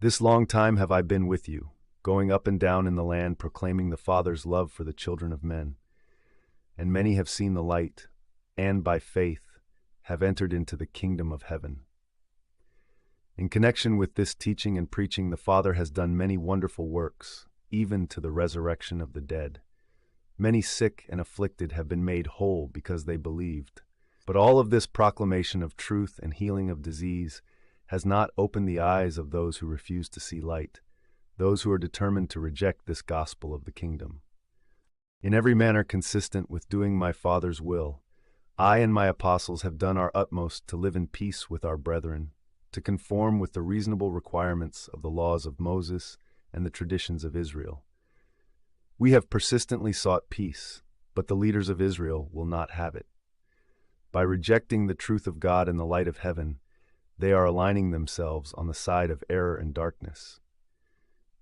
This long time have I been with you, going up and down in the land, proclaiming the Father's love for the children of men. And many have seen the light, and by faith have entered into the kingdom of heaven. In connection with this teaching and preaching, the Father has done many wonderful works, even to the resurrection of the dead. Many sick and afflicted have been made whole because they believed. But all of this proclamation of truth and healing of disease has not opened the eyes of those who refuse to see light, those who are determined to reject this gospel of the kingdom. In every manner consistent with doing my Father's will, I and my apostles have done our utmost to live in peace with our brethren, to conform with the reasonable requirements of the laws of Moses and the traditions of Israel. We have persistently sought peace, but the leaders of Israel will not have it. By rejecting the truth of God and the light of heaven, they are aligning themselves on the side of error and darkness.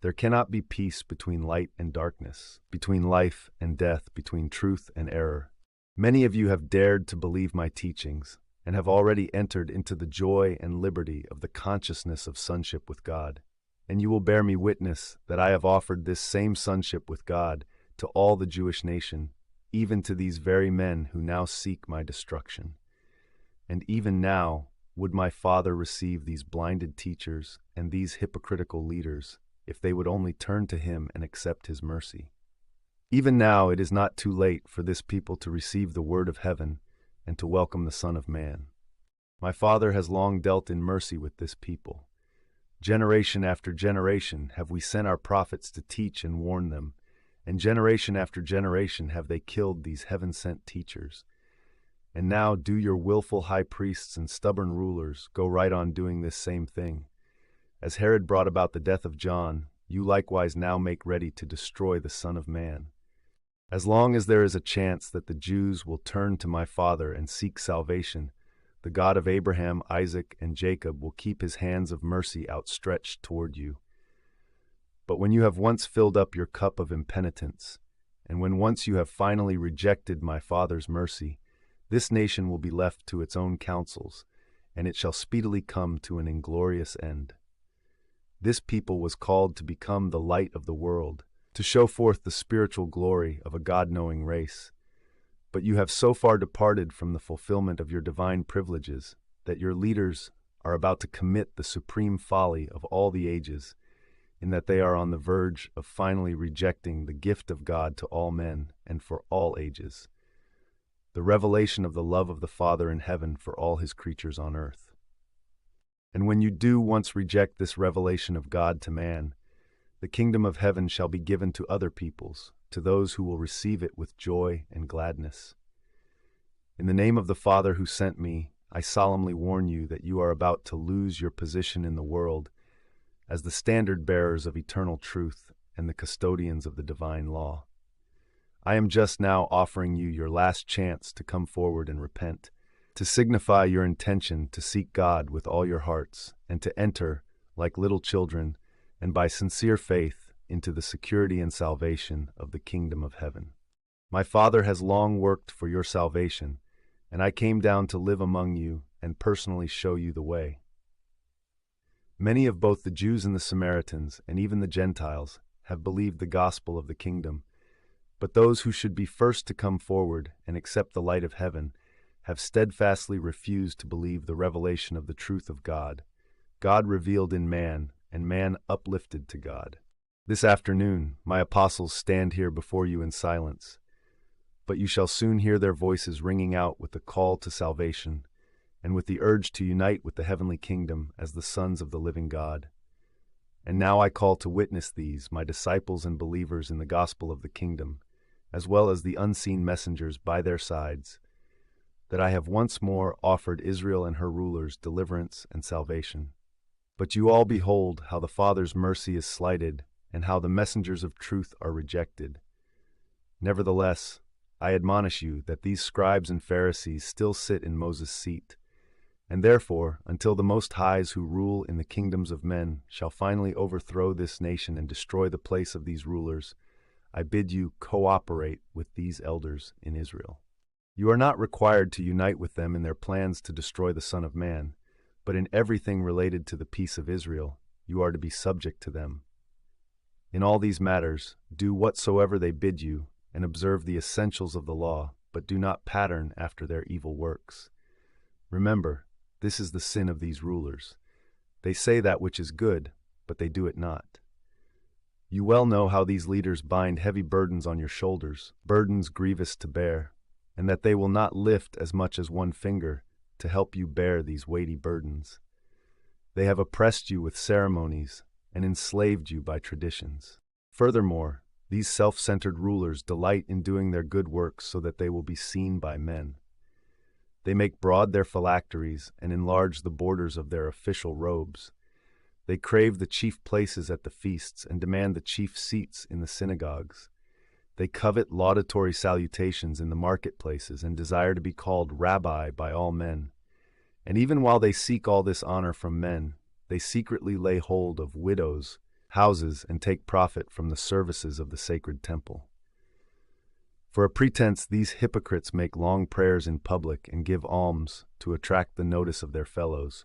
There cannot be peace between light and darkness, between life and death, between truth and error. Many of you have dared to believe my teachings and have already entered into the joy and liberty of the consciousness of sonship with God. And you will bear me witness that I have offered this same sonship with God to all the Jewish nation, even to these very men who now seek my destruction. And even now would my Father receive these blinded teachers and these hypocritical leaders if they would only turn to him and accept his mercy. Even now it is not too late for this people to receive the word of heaven and to welcome the Son of Man. My Father has long dealt in mercy with this people. Generation after generation have we sent our prophets to teach and warn them, and generation after generation have they killed these heaven-sent teachers. And now do your willful high priests and stubborn rulers go right on doing this same thing. As Herod brought about the death of John, you likewise now make ready to destroy the Son of Man. As long as there is a chance that the Jews will turn to my Father and seek salvation, the God of Abraham, Isaac, and Jacob will keep his hands of mercy outstretched toward you. But when you have once filled up your cup of impenitence, and when once you have finally rejected my Father's mercy, this nation will be left to its own counsels, and it shall speedily come to an inglorious end. This people was called to become the light of the world, to show forth the spiritual glory of a God-knowing race. But you have so far departed from the fulfillment of your divine privileges that your leaders are about to commit the supreme folly of all the ages, in that they are on the verge of finally rejecting the gift of God to all men and for all ages, the revelation of the love of the Father in heaven for all his creatures on earth. And when you do once reject this revelation of God to man, the kingdom of heaven shall be given to other peoples, to those who will receive it with joy and gladness. In the name of the Father who sent me, I solemnly warn you that you are about to lose your position in the world as the standard-bearers of eternal truth and the custodians of the divine law. I am just now offering you your last chance to come forward and repent, to signify your intention to seek God with all your hearts, and to enter, like little children, and by sincere faith, into the security and salvation of the kingdom of heaven. My Father has long worked for your salvation, and I came down to live among you and personally show you the way. Many of both the Jews and the Samaritans, and even the Gentiles, have believed the gospel of the kingdom, but those who should be first to come forward and accept the light of heaven have steadfastly refused to believe the revelation of the truth of God, God revealed in man, and man uplifted to God. This afternoon, my apostles stand here before you in silence, but you shall soon hear their voices ringing out with the call to salvation and with the urge to unite with the heavenly kingdom as the sons of the living God. And now I call to witness these, my disciples and believers in the gospel of the kingdom, as well as the unseen messengers by their sides, that I have once more offered Israel and her rulers deliverance and salvation. But you all behold how the Father's mercy is slighted, and how the messengers of truth are rejected. Nevertheless, I admonish you that these scribes and Pharisees still sit in Moses' seat, and therefore, until the Most Highs who rule in the kingdoms of men shall finally overthrow this nation and destroy the place of these rulers, I bid you cooperate with these elders in Israel. You are not required to unite with them in their plans to destroy the Son of Man, but in everything related to the peace of Israel, you are to be subject to them. In all these matters, do whatsoever they bid you, and observe the essentials of the law, but do not pattern after their evil works. Remember, this is the sin of these rulers. They say that which is good, but they do it not. You well know how these leaders bind heavy burdens on your shoulders, burdens grievous to bear, and that they will not lift as much as one finger to help you bear these weighty burdens. They have oppressed you with ceremonies and enslaved you by traditions. Furthermore, these self-centered rulers delight in doing their good works so that they will be seen by men. They make broad their phylacteries and enlarge the borders of their official robes. They crave the chief places at the feasts and demand the chief seats in the synagogues. They covet laudatory salutations in the marketplaces and desire to be called rabbi by all men. And even while they seek all this honor from men, they secretly lay hold of widows' houses and take profit from the services of the sacred temple. For a pretense, these hypocrites make long prayers in public and give alms to attract the notice of their fellows.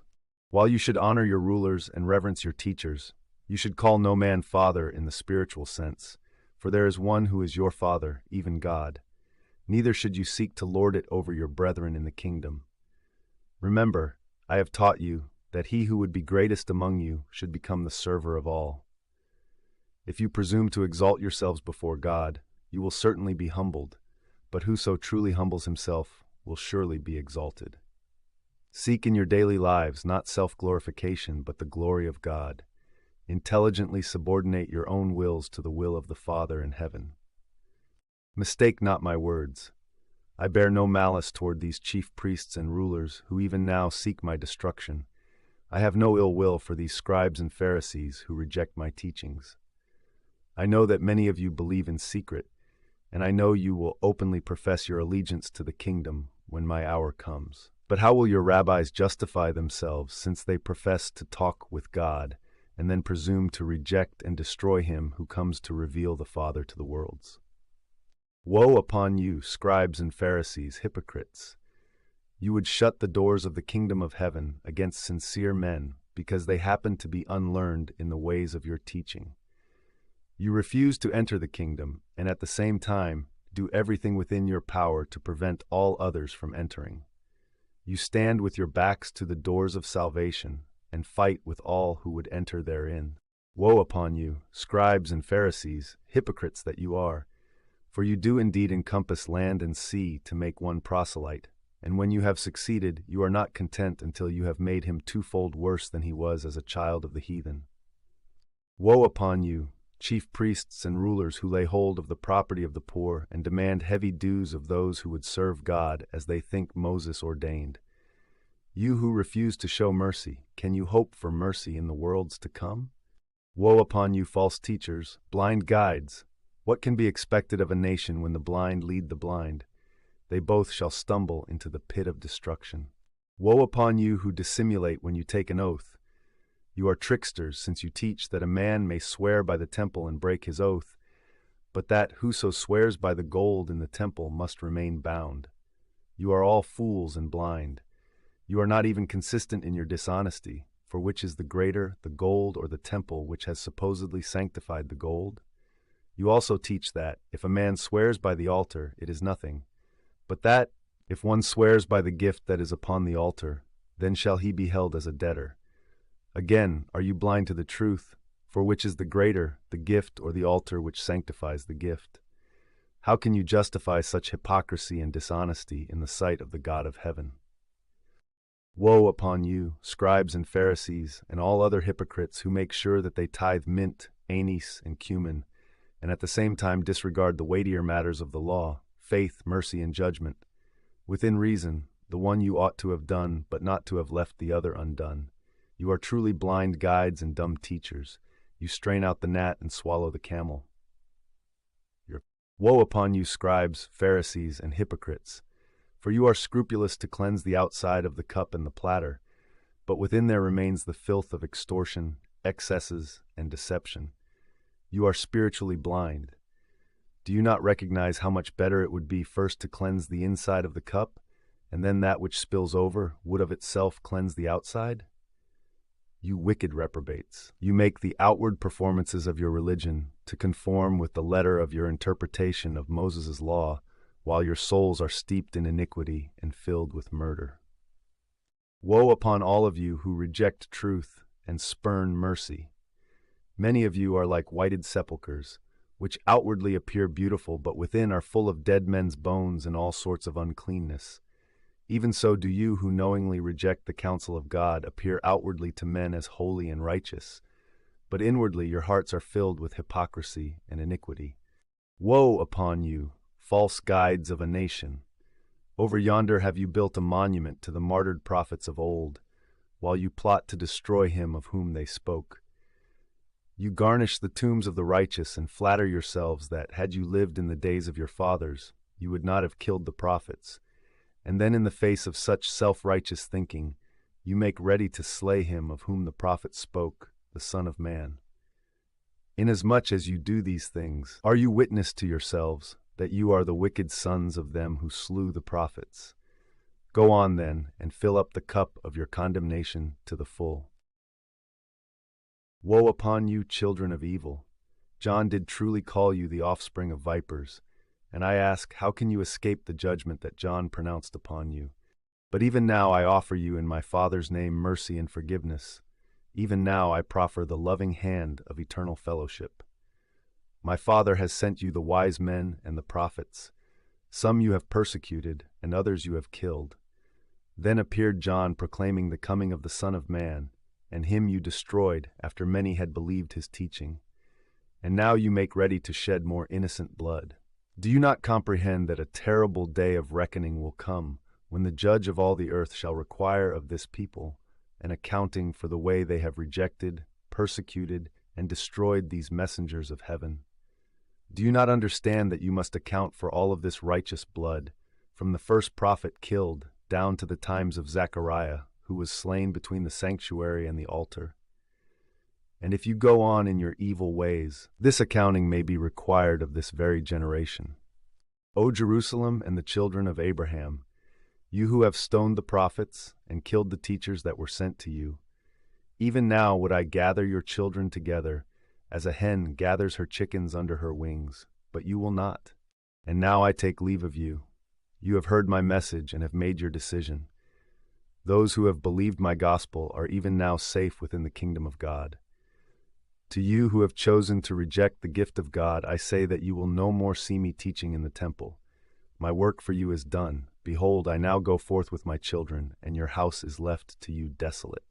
While you should honor your rulers and reverence your teachers, you should call no man father in the spiritual sense, for there is one who is your Father, even God. Neither should you seek to lord it over your brethren in the kingdom. Remember, I have taught you that he who would be greatest among you should become the server of all. If you presume to exalt yourselves before God, you will certainly be humbled, but whoso truly humbles himself will surely be exalted. Seek in your daily lives not self-glorification, but the glory of God. Intelligently subordinate your own wills to the will of the Father in heaven. Mistake not my words. I bear no malice toward these chief priests and rulers who even now seek my destruction. I have no ill will for these scribes and Pharisees who reject my teachings. I know that many of you believe in secret, and I know you will openly profess your allegiance to the kingdom when my hour comes. But how will your rabbis justify themselves, since they profess to talk with God, and then presume to reject and destroy him who comes to reveal the Father to the worlds? Woe upon you, scribes and Pharisees, hypocrites! You would shut the doors of the kingdom of heaven against sincere men, because they happen to be unlearned in the ways of your teaching. You refuse to enter the kingdom, and at the same time do everything within your power to prevent all others from entering. You stand with your backs to the doors of salvation, and fight with all who would enter therein. Woe upon you, scribes and Pharisees, hypocrites that you are! For you do indeed encompass land and sea to make one proselyte, and when you have succeeded, you are not content until you have made him twofold worse than he was as a child of the heathen. Woe upon you, chief priests and rulers who lay hold of the property of the poor and demand heavy dues of those who would serve God as they think Moses ordained. You who refuse to show mercy, can you hope for mercy in the worlds to come? Woe upon you, false teachers, blind guides! What can be expected of a nation when the blind lead the blind? They both shall stumble into the pit of destruction. Woe upon you who dissimulate when you take an oath! You are tricksters, since you teach that a man may swear by the temple and break his oath, but that whoso swears by the gold in the temple must remain bound. You are all fools and blind. You are not even consistent in your dishonesty, for which is the greater, the gold or the temple which has supposedly sanctified the gold? You also teach that, if a man swears by the altar, it is nothing, but that, if one swears by the gift that is upon the altar, then shall he be held as a debtor. Again, are you blind to the truth? For which is the greater, the gift or the altar which sanctifies the gift? How can you justify such hypocrisy and dishonesty in the sight of the God of heaven? Woe upon you, scribes and Pharisees, and all other hypocrites who make sure that they tithe mint, anise, and cumin, and at the same time disregard the weightier matters of the law, faith, mercy, and judgment. Within reason, the one you ought to have done, but not to have left the other undone. You are truly blind guides and dumb teachers. You strain out the gnat and swallow the camel. Woe upon you, scribes, Pharisees, and hypocrites! For you are scrupulous to cleanse the outside of the cup and the platter, but within there remains the filth of extortion, excesses, and deception. You are spiritually blind. Do you not recognize how much better it would be first to cleanse the inside of the cup, and then that which spills over would of itself cleanse the outside? You wicked reprobates. You make the outward performances of your religion to conform with the letter of your interpretation of Moses' law, while your souls are steeped in iniquity and filled with murder. Woe upon all of you who reject truth and spurn mercy. Many of you are like whited sepulchres, which outwardly appear beautiful, but within are full of dead men's bones and all sorts of uncleanness. Even so do you who knowingly reject the counsel of God appear outwardly to men as holy and righteous, but inwardly your hearts are filled with hypocrisy and iniquity. Woe upon you, false guides of a nation! Over yonder have you built a monument to the martyred prophets of old, while you plot to destroy him of whom they spoke. You garnish the tombs of the righteous and flatter yourselves that, had you lived in the days of your fathers, you would not have killed the prophets. And then in the face of such self-righteous thinking, you make ready to slay him of whom the prophet spoke, the Son of Man. Inasmuch as you do these things, are you witness to yourselves that you are the wicked sons of them who slew the prophets? Go on then, and fill up the cup of your condemnation to the full. Woe upon you, children of evil! John did truly call you the offspring of vipers. And I ask, how can you escape the judgment that John pronounced upon you? But even now I offer you in my Father's name mercy and forgiveness. Even now I proffer the loving hand of eternal fellowship. My Father has sent you the wise men and the prophets. Some you have persecuted, and others you have killed. Then appeared John proclaiming the coming of the Son of Man, and him you destroyed after many had believed his teaching. And now you make ready to shed more innocent blood. Do you not comprehend that a terrible day of reckoning will come, when the judge of all the earth shall require of this people an accounting for the way they have rejected, persecuted, and destroyed these messengers of heaven? Do you not understand that you must account for all of this righteous blood, from the first prophet killed down to the times of Zechariah, who was slain between the sanctuary and the altar? And if you go on in your evil ways, this accounting may be required of this very generation. O Jerusalem and the children of Abraham, you who have stoned the prophets and killed the teachers that were sent to you, even now would I gather your children together, as a hen gathers her chickens under her wings, but you will not. And now I take leave of you. You have heard my message and have made your decision. Those who have believed my gospel are even now safe within the kingdom of God. To you who have chosen to reject the gift of God, I say that you will no more see me teaching in the temple. My work for you is done. Behold, I now go forth with my children, and your house is left to you desolate.